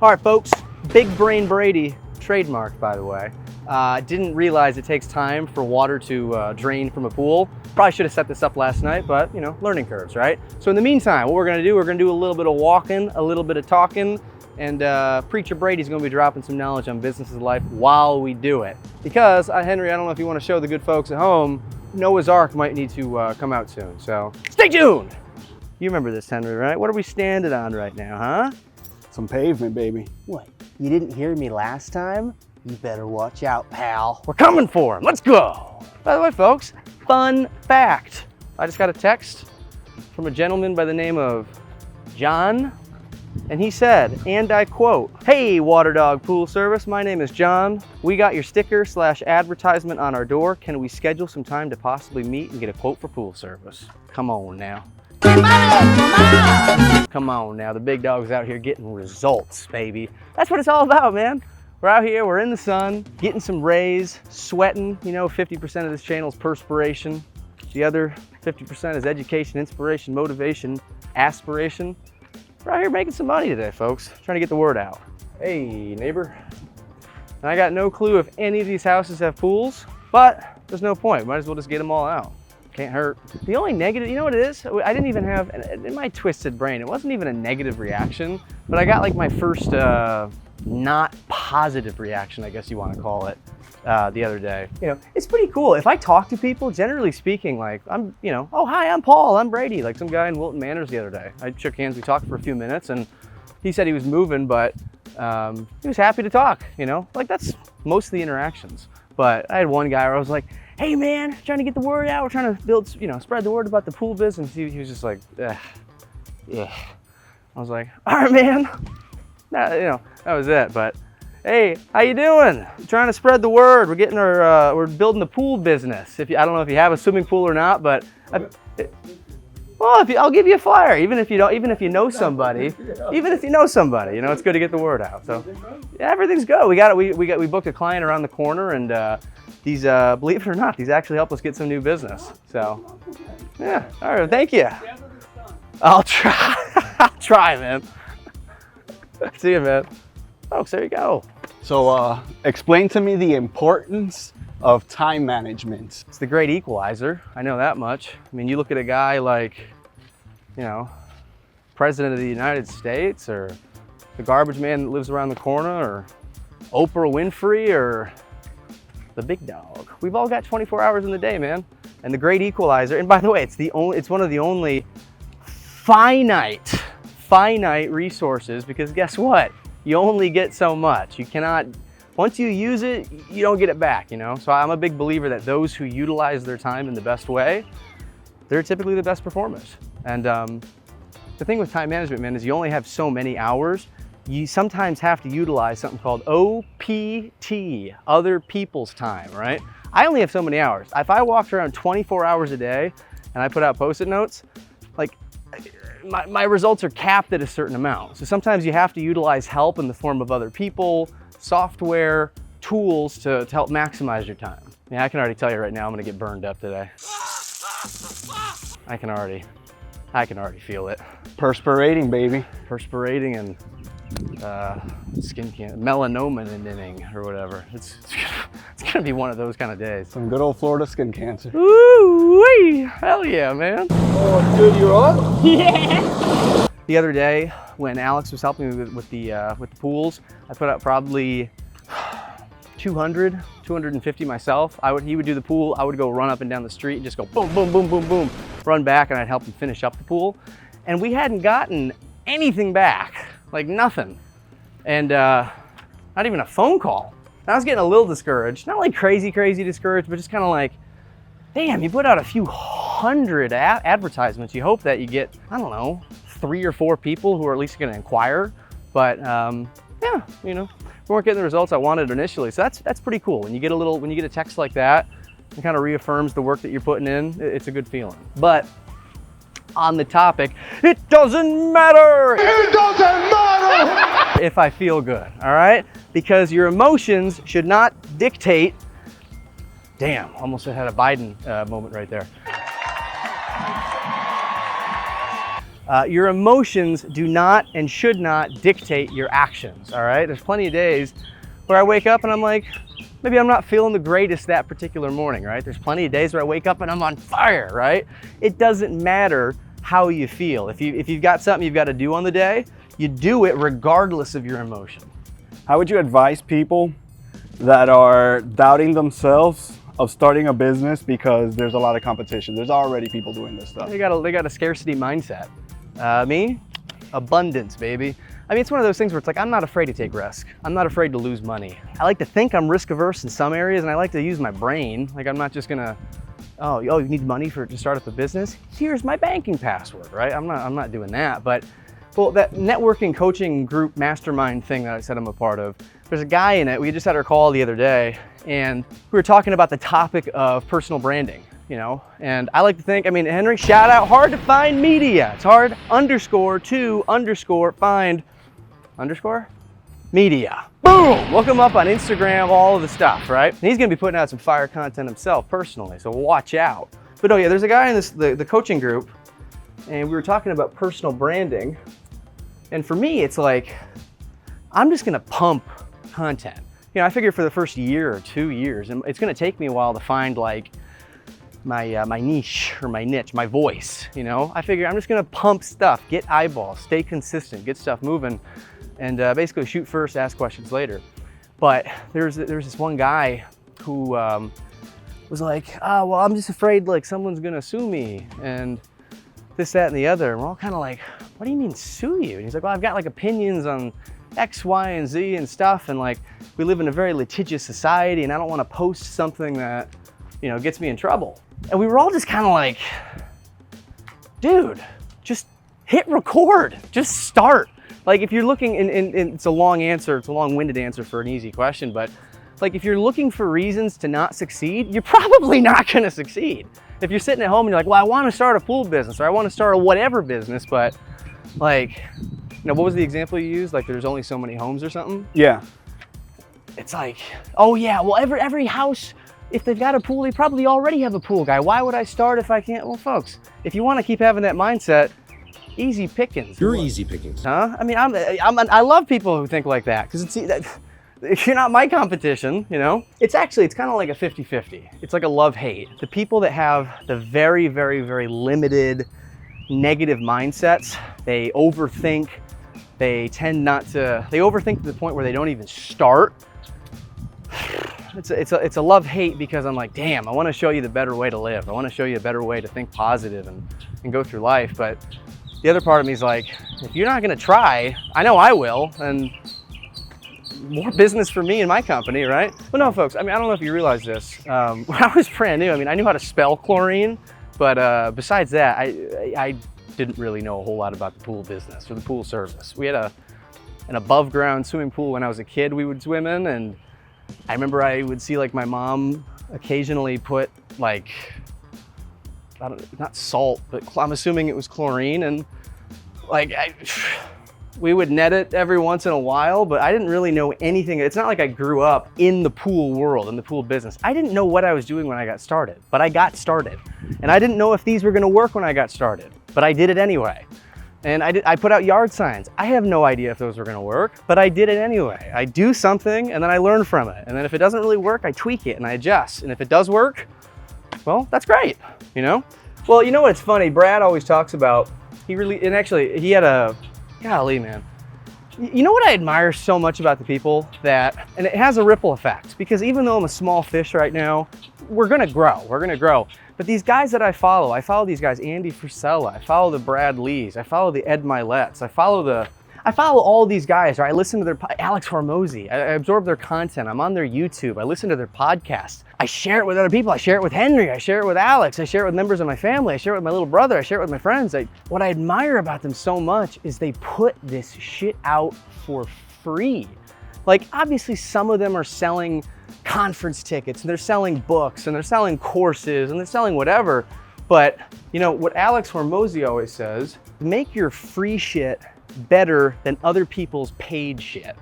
All right, folks, Big Brain Brady, trademarked by the way. Didn't realize it takes time for water to drain from a pool. Probably should have set this up last night, but you know, learning curves, right? So in the meantime, what we're gonna do a little bit of walking, a little bit of talking, and Preacher Brady's gonna be dropping some knowledge on business of life while we do it. Because, Henry, I don't know if you wanna show the good folks at home, Noah's Ark might need to come out soon, so stay tuned! You remember this, Henry, right? What are we standing on right now, huh? Some pavement, baby. What, you didn't hear me last time? You better watch out, pal. We're coming for him, let's go! By the way, folks, fun fact. I just got a text from a gentleman by the name of John, and he said, and I quote, "Hey, Water Dog Pool Service, my name is John. We got your sticker / advertisement on our door. Can we schedule some time to possibly meet and get a quote for pool service?" Come on now. Come on now, the big dog's out here getting results, baby. That's what it's all about, man. We're out here, we're in the sun, getting some rays, sweating. You know, 50% of this channel is perspiration. The other 50% is education, inspiration, motivation, aspiration. We're out here making some money today, folks. Trying to get the word out. Hey, neighbor. And I got no clue if any of these houses have pools, but there's no point. Might as well just get them all out. Can't hurt. The only negative, you know what it is? I didn't even have, in my twisted brain, it wasn't even a negative reaction, but I got like my first not positive reaction, I guess you want to call it, the other day. You know, it's pretty cool. If I talk to people, generally speaking, like I'm, you know, oh, hi, I'm Paul, I'm Brady. Like some guy in Wilton Manors the other day. I shook hands, we talked for a few minutes, and he said he was moving, but he was happy to talk, you know? Like that's most of the interactions. But I had one guy where I was like, hey man, trying to get the word out. We're trying to build, you know, spread the word about the pool business. He was just like, yeah. I was like, all right, man. Nah, you know, that was it. But hey, how you doing? Trying to spread the word. We're getting our, we're building the pool business. I don't know if you have a swimming pool or not, but well, I'll give you a flyer. Even if you don't, even if you know somebody, you know, it's good to get the word out. So yeah, everything's good. We booked a client around the corner, and these, believe it or not, these actually help us get some new business. So yeah, all right, thank you. I'll try. I'll try, man. See you, man. Folks, there you go. So explain to me the importance of time management. It's the great equalizer. I know that much. I mean, you look at a guy like, you know, President of the United States, or the garbage man that lives around the corner, or Oprah Winfrey, or the big dog. We've all got 24 hours in the day, man. And the great equalizer, and by the way, it's one of the only finite resources, because guess what? You only get so much. You cannot, once you use it, you don't get it back, you know? So I'm a big believer that those who utilize their time in the best way, they're typically the best performers. And the thing with time management, man, is you only have so many hours. You sometimes have to utilize something called OPT, other people's time, right? I only have so many hours. If I walked around 24 hours a day and I put out Post-it notes, like my results are capped at a certain amount. So sometimes you have to utilize help in the form of other people, software, tools to help maximize your time. Yeah, I can already tell you right now, I'm gonna get burned up today. I can already feel it. Perspirating, baby. Perspirating and skin cancer, melanoma inning or whatever. It's gonna be one of those kind of days. Some good old Florida skin cancer. Woo-wee! Hell yeah, man. Oh, dude, you're on? Yeah. The other day, when Alex was helping me with the pools, I put out probably 250 myself. He would do the pool. I would go run up and down the street and just go boom, boom, boom, boom, boom, run back, and I'd help him finish up the pool. And we hadn't gotten anything back, like nothing. And not even a phone call. And I was getting a little discouraged, not like crazy discouraged, but just kind of like, damn, you put out a few hundred advertisements. You hope that you get, I don't know, 3 or 4 people who are at least gonna inquire. But yeah, you know, we weren't getting the results I wanted initially. So that's pretty cool. When you get a text like that, it kind of reaffirms the work that you're putting in. It's a good feeling. But on the topic, it doesn't matter. It doesn't matter if I feel good, all right? Because your emotions should not dictate. Damn, almost had a Biden moment right there. Your emotions do not and should not dictate your actions, all right? There's plenty of days where I wake up and I'm like, maybe I'm not feeling the greatest that particular morning, right? There's plenty of days where I wake up and I'm on fire, right? It doesn't matter how you feel. If you've got something you've got to do on the day, you do it regardless of your emotion. How would you advise people that are doubting themselves of starting a business because there's a lot of competition? There's already people doing this stuff. They got a scarcity mindset. Me, abundance, baby. I mean, it's one of those things where it's like, I'm not afraid to take risk. I'm not afraid to lose money. I like to think I'm risk averse in some areas, and I like to use my brain. Like, I'm not just gonna, oh, you need money to start up a business? Here's my banking password, right? I'm not doing that. But, well, that networking coaching group mastermind thing that I said I'm a part of, there's a guy in it. We just had our call the other day, and we were talking about the topic of personal branding. You know, and I like to think, I mean, Henry, shout out, hard to find media. It's hard _ find media. Boom! Look him up on Instagram, all of the stuff, right? And he's gonna be putting out some fire content himself personally, so watch out. But oh yeah, there's a guy in the coaching group, and we were talking about personal branding. And for me, it's like, I'm just gonna pump content. You know, I figure for the first year or 2 years, and it's gonna take me a while to find like my niche or my niche, my voice, you know? I figure I'm just gonna pump stuff, get eyeballs, stay consistent, get stuff moving, and basically shoot first, ask questions later. But there's this one guy who was like, oh, well, I'm just afraid like someone's gonna sue me and this, that, and the other. And we're all kind of like, what do you mean sue you? And he's like, well, I've got like opinions on X, Y, and Z and stuff, and like we live in a very litigious society, and I don't wanna post something that, you know, gets me in trouble. And we were all just kind of like, dude, just hit record, just start. Like if you're looking, and it's a long answer, it's a long-winded answer for an easy question, but like if you're looking for reasons to not succeed, you're probably not gonna succeed. If you're sitting at home and you're like, well, I wanna start a pool business, or I wanna start a whatever business, but like, you know, what was the example you used? Like there's only so many homes or something? Yeah. It's like, oh yeah, well every house, if they've got a pool, they probably already have a pool guy. Why would I start if I can't? Well, folks, if you want to keep having that mindset, easy pickings. You're easy pickings. Huh? I mean, I love people who think like that, because you're not my competition, you know? It's kind of like a 50-50. It's like a love-hate. The people that have the very, very, very limited negative mindsets, they overthink, they overthink to the point where they don't even start. It's a love-hate, because I'm like, damn, I want to show you the better way to live. I want to show you a better way to think positive and go through life. But the other part of me is like, if you're not going to try, I know I will, and more business for me and my company, right? But no, folks, I mean, I don't know if you realize this. When I was brand new, I mean, I knew how to spell chlorine, but besides that, I didn't really know a whole lot about the pool business or the pool service. We had an above-ground swimming pool when I was a kid we would swim in, and I remember I would see like my mom occasionally put like, not salt, but I'm assuming it was chlorine, and like we would net it every once in a while, but I didn't really know anything. It's not like I grew up in the pool world, in the pool business. I didn't know what I was doing when I got started, but I got started. And I didn't know if these were gonna work when I got started, but I did it anyway. And I put out yard signs. I have no idea if those were gonna work, but I did it anyway. I do something and then I learn from it. And then if it doesn't really work, I tweak it and I adjust. And if it does work, well, that's great, you know? Well, you know what's funny? Brad always talks about, he had a, golly, man. You know what I admire so much about the people that, and it has a ripple effect, because even though I'm a small fish right now, we're gonna grow. But these guys that I follow these guys, Andy Frisella, I follow the Brad Lees, I follow the Ed Miletts, I follow all these guys, right? I listen to their, Alex Hormozy, I absorb their content, I'm on their YouTube, I listen to their podcasts, I share it with other people, I share it with Henry, I share it with Alex, I share it with members of my family, I share it with my little brother, I share it with my friends. What I admire about them so much is they put this shit out for free. Like, obviously some of them are selling conference tickets, and they're selling books, and they're selling courses, and they're selling whatever. But, you know, what Alex Hormozy always says, make your free shit better than other people's paid shit.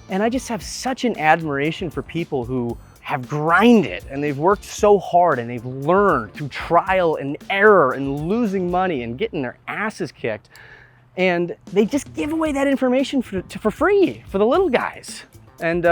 And I just have such an admiration for people who have grinded and they've worked so hard and they've learned through trial and error and losing money and getting their asses kicked. And they just give away that information for free for the little guys. And,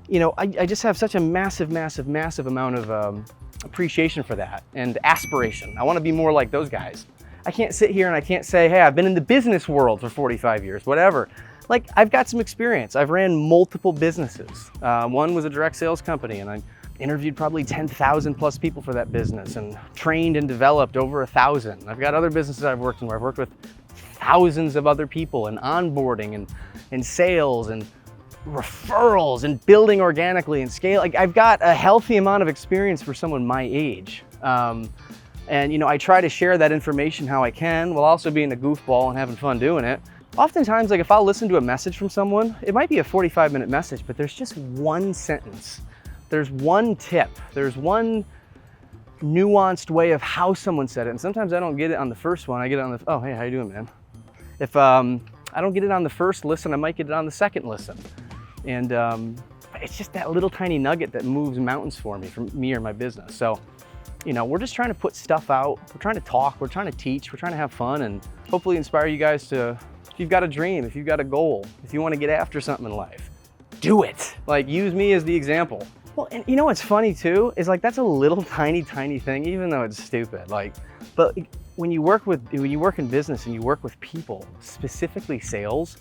you know, I just have such a massive amount of appreciation for that and aspiration. I want to be more like those guys. I can't sit here and I can't say, hey, I've been in the business world for 45 years, whatever. Like, I've got some experience. I've ran multiple businesses. One was a direct sales company, and I interviewed probably 10,000 plus people for that business and trained and developed over 1,000. I've got other businesses I've worked in where I've worked with thousands of other people and onboarding and sales and referrals and building organically and scale. Like, I've got a healthy amount of experience for someone my age. And you know, I try to share that information how I can while also being a goofball and having fun doing it. Oftentimes, like if I'll listen to a message from someone, it might be a 45-minute message, but there's just one sentence. There's one tip. There's one nuanced way of how someone said it. And sometimes I don't get it on the first one. I get it on the, oh, hey, how you doing, man? If I don't get it on the first listen, I might get it on the second listen. And it's just that little tiny nugget that moves mountains for me or my business. So, you know, we're just trying to put stuff out. We're trying to talk, we're trying to teach, we're trying to have fun and hopefully inspire you guys to, if you've got a dream, if you've got a goal, if you want to get after something in life, do it. Like, use me as the example. Well, and you know what's funny too, is like, that's a little tiny thing, even though it's stupid. Like, but when you work in business and you work with people, specifically sales,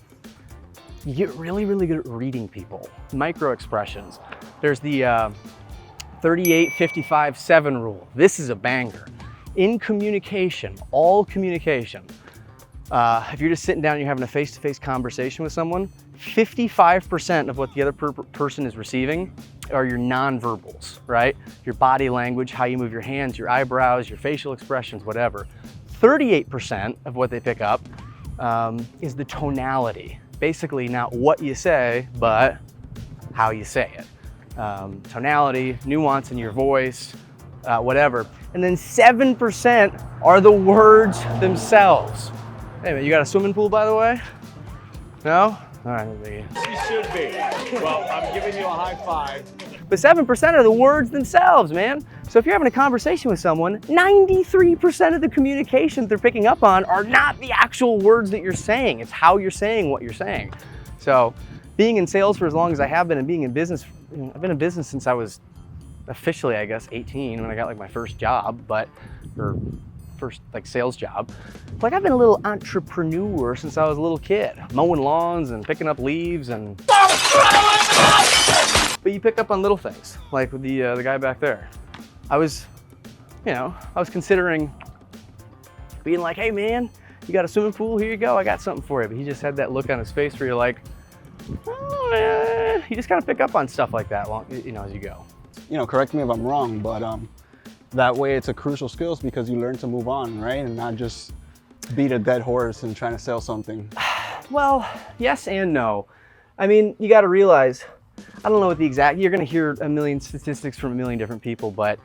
you get really good at reading people, micro expressions. There's the 38-55-7 rule. This is a banger. In communication, all communication, if you're just sitting down and you're having a face-to-face conversation with someone, 55% of what the other person is receiving are your nonverbals, right? Your body language, how you move your hands, your eyebrows, your facial expressions, whatever. 38% of what they pick up is the tonality. Basically not what you say, but how you say it. Tonality, nuance in your voice, whatever. And then 7% are the words themselves. Hey man, you got a swimming pool, by the way? No? All right, She should be. Well, I'm giving you a high five. But 7% are the words themselves, man. So if you're having a conversation with someone, 93% of the communication they're picking up on are not the actual words that you're saying. It's how you're saying what you're saying. So being in sales for as long as I have been and being in business, I've been in business since I was officially, I guess, 18 when I got like my first job, or first like sales job. Like, I've been a little entrepreneur since I was a little kid, mowing lawns and picking up leaves and. But you pick up on little things, like with the guy back there. I was considering being like, hey man, you got a swimming pool? Here you go, I got something for you. But he just had that look on his face where you're like, oh, you just gotta pick up on stuff like that, you know, as you go. You know, correct me if I'm wrong, but that way it's a crucial skill because you learn to move on, right? And not just beat a dead horse and trying to sell something. Well, yes and no. I mean, you gotta realize, I don't know what the exact, you're gonna hear a million statistics from a million different people, but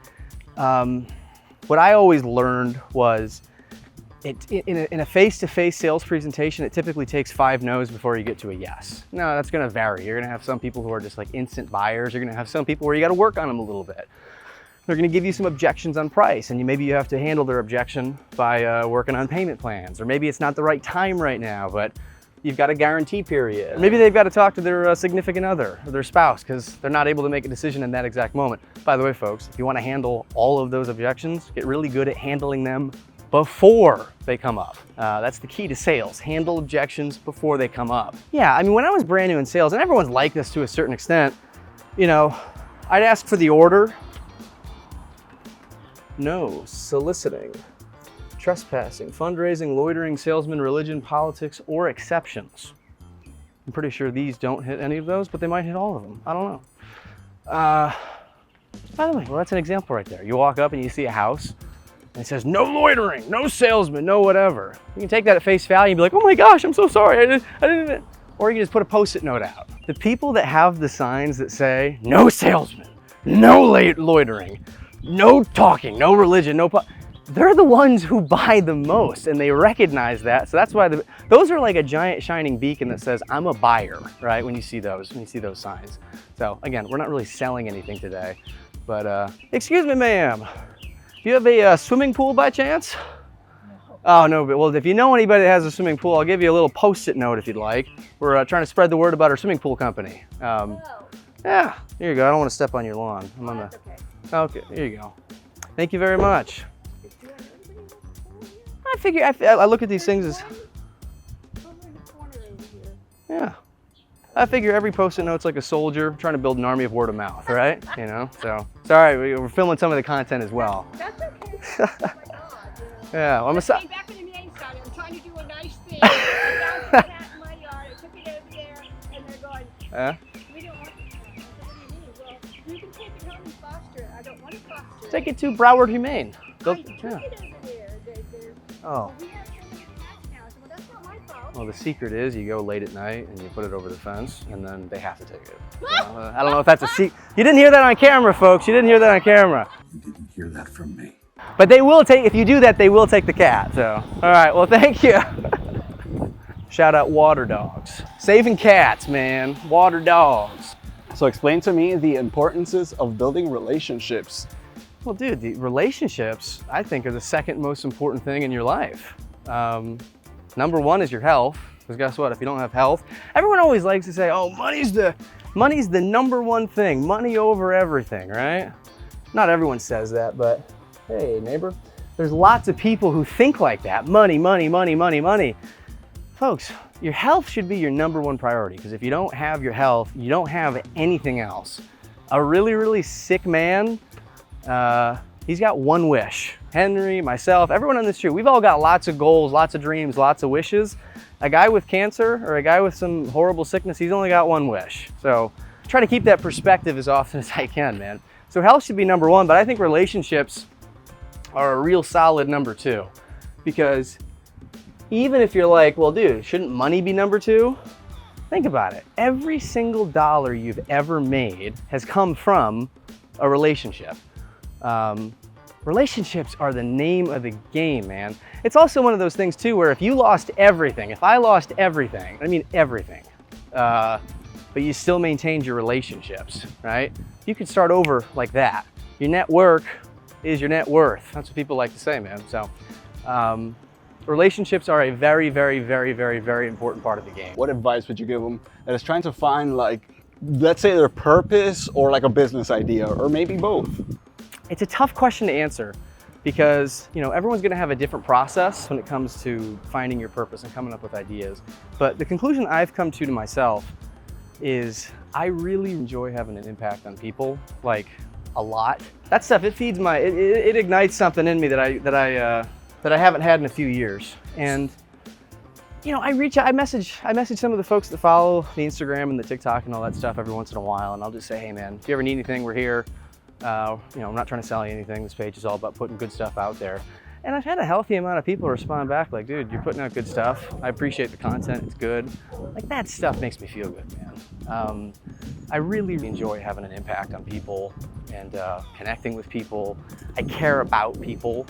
what I always learned was, in a face-to-face sales presentation, it typically takes 5 no's before you get to a yes. No, that's gonna vary. You're gonna have some people who are just like instant buyers. You're gonna have some people where you gotta work on them a little bit. They're gonna give you some objections on price, and maybe you have to handle their objection by working on payment plans. Or maybe it's not the right time right now, but you've got a guarantee period. Or maybe they've got to talk to their significant other or their spouse because they're not able to make a decision in that exact moment. By the way, folks, if you want to handle all of those objections, get really good at handling them before they come up. That's the key to sales. Handle objections before they come up. Yeah, I mean, when I was brand new in sales, and everyone's like this to a certain extent, you know, I'd ask for the order. No, soliciting, trespassing, fundraising, loitering, salesman, religion, politics, or exceptions. I'm pretty sure these don't hit any of those, but they might hit all of them. I don't know. By the way, well, that's an example right there. You walk up and you see a house and it says, no loitering, no salesman, no whatever. You can take that at face value and be like, oh my gosh, I'm so sorry, I didn't. Or you can just put a Post-it note out. The people that have the signs that say, no salesman, no loitering, no talking, no religion, they're the ones who buy the most, and they recognize that. So that's why those are like a giant shining beacon that says, I'm a buyer, right? When you see those signs. So again, we're not really selling anything today, but excuse me, ma'am. Do you have a swimming pool by chance? No. Oh, no, but well, if you know anybody that has a swimming pool, I'll give you a little Post-it note if you'd like. We're trying to spread the word about our swimming pool company. Yeah, here you go. I don't want to step on your lawn. I'm on the, okay, here you go. Thank you very much. I figure, I look at these things as, yeah. I figure every Post-it note's like a soldier trying to build an army of word of mouth, right? You know, so, sorry, we're filming some of the content as well. That's okay. Oh my God. Yeah, well, back in the main side, I'm trying to do a nice thing. I found a cat in my yard, I took it over there, and they're going, we don't want the cat. I said, what do you mean? Well, you can take it home and foster it. I don't want to foster it. Take it to Broward Humane. I took it over there. Oh. We have so many cats now. I said, well, that's not my fault. Well, the secret is you go late at night and you put it over the fence, and then they have to take it. I don't know if that's a secret. You didn't hear that on camera, folks. You didn't hear that on camera. You didn't hear that from me. But they will take, if you do that, they will take the cat. So, all right, well, thank you. Shout out water dogs. Saving cats, man. Water dogs. So explain to me the importances of building relationships. Well, dude, the relationships, I think, are the second most important thing in your life. Number one is your health, because guess what? If you don't have health, everyone always likes to say, oh, money's the number one thing, money over everything, right? Not everyone says that, but hey, neighbor, there's lots of people who think like that. Money, money, money, money, money. Folks, your health should be your number one priority, because if you don't have your health, you don't have anything else. A really, really sick man, he's got one wish. Henry, myself, everyone on the street, we've all got lots of goals, lots of dreams, lots of wishes. A guy with cancer or a guy with some horrible sickness, he's only got one wish. So try to keep that perspective as often as I can, man. So health should be number one, but I think relationships are a real solid number two. Because even if you're like, well, dude, shouldn't money be number two? Think about it. Every single dollar you've ever made has come from a relationship. Relationships are the name of the game, man. It's also one of those things too, where if you lost everything, if I lost everything, I mean everything, but you still maintained your relationships, right? You could start over like that. Your network is your net worth. That's what people like to say, man. So relationships are a very, very, very, very, very important part of the game. What advice would you give them that is trying to find, like, let's say their purpose or like a business idea, or maybe both? It's a tough question to answer because, you know, everyone's going to have a different process when it comes to finding your purpose and coming up with ideas. But the conclusion I've come to myself is I really enjoy having an impact on people, like a lot. That stuff, it feeds my, it ignites something in me that I haven't had in a few years. And you know, I message some of the folks that follow the Instagram and the TikTok and all that stuff every once in a while, and I'll just say, hey man, if you ever need anything, we're here. You know, I'm not trying to sell you anything. This page is all about putting good stuff out there. And I've had a healthy amount of people respond back like, dude, you're putting out good stuff. I appreciate the content, it's good. Like, that stuff makes me feel good, man. I really enjoy having an impact on people and connecting with people. I care about people.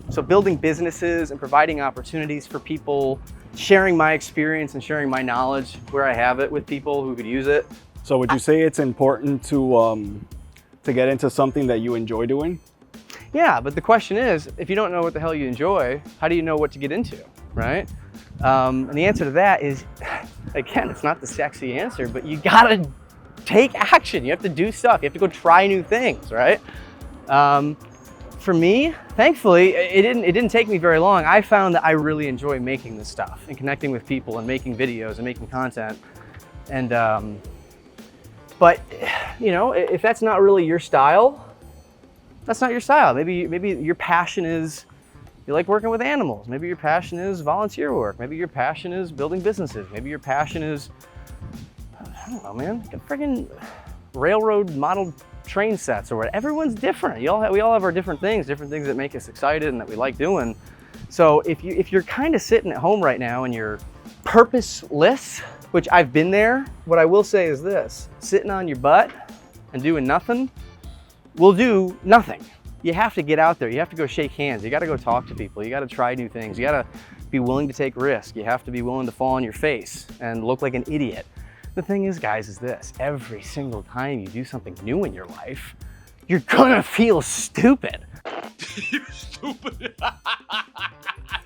So building businesses and providing opportunities for people, sharing my experience and sharing my knowledge where I have it with people who could use it. So would you say it's important to get into something that you enjoy doing? Yeah, but the question is, if you don't know what the hell you enjoy, how do you know what to get into, right? And the answer to that is, again, it's not the sexy answer, but you gotta take action. You have to do stuff. You have to go try new things, right? For me, thankfully, it didn't take me very long. I found that I really enjoy making this stuff and connecting with people and making videos and making content. And, but you know, if that's not really your style, that's not your style. Maybe your passion is, you like working with animals. Maybe your passion is volunteer work. Maybe your passion is building businesses. Maybe your passion is, I don't know, man, friggin' railroad model train sets or what. Everyone's different. We all have our different things that make us excited and that we like doing. So if you're kind of sitting at home right now and you're purposeless, which I've been there, what I will say is this: sitting on your butt and doing nothing will do nothing. You have to get out there. You have to go shake hands. You got to go talk to people. You got to try new things. You got to be willing to take risks. You have to be willing to fall on your face and look like an idiot. The thing is, guys, is this. Every single time you do something new in your life, you're gonna feel stupid. You're stupid.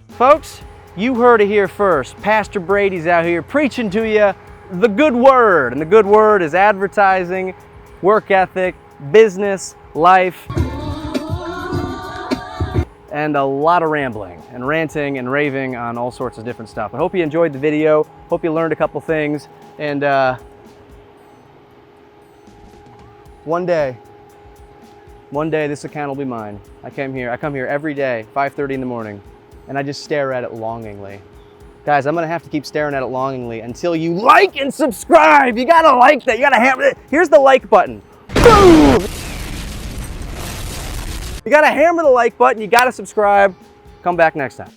Folks, you heard it here first. Pastor Brady's out here preaching to you the good word. And the good word is advertising, work ethic, business, life, and a lot of rambling and ranting and raving on all sorts of different stuff. I hope you enjoyed the video. Hope you learned a couple things. And one day this account will be mine. I come here every day, 5:30 in the morning, and I just stare at it longingly. Guys, I'm gonna have to keep staring at it longingly until you like and subscribe. You gotta like that, you gotta hammer it. Here's the like button. Boom! You gotta hammer the like button, you gotta subscribe. Come back next time.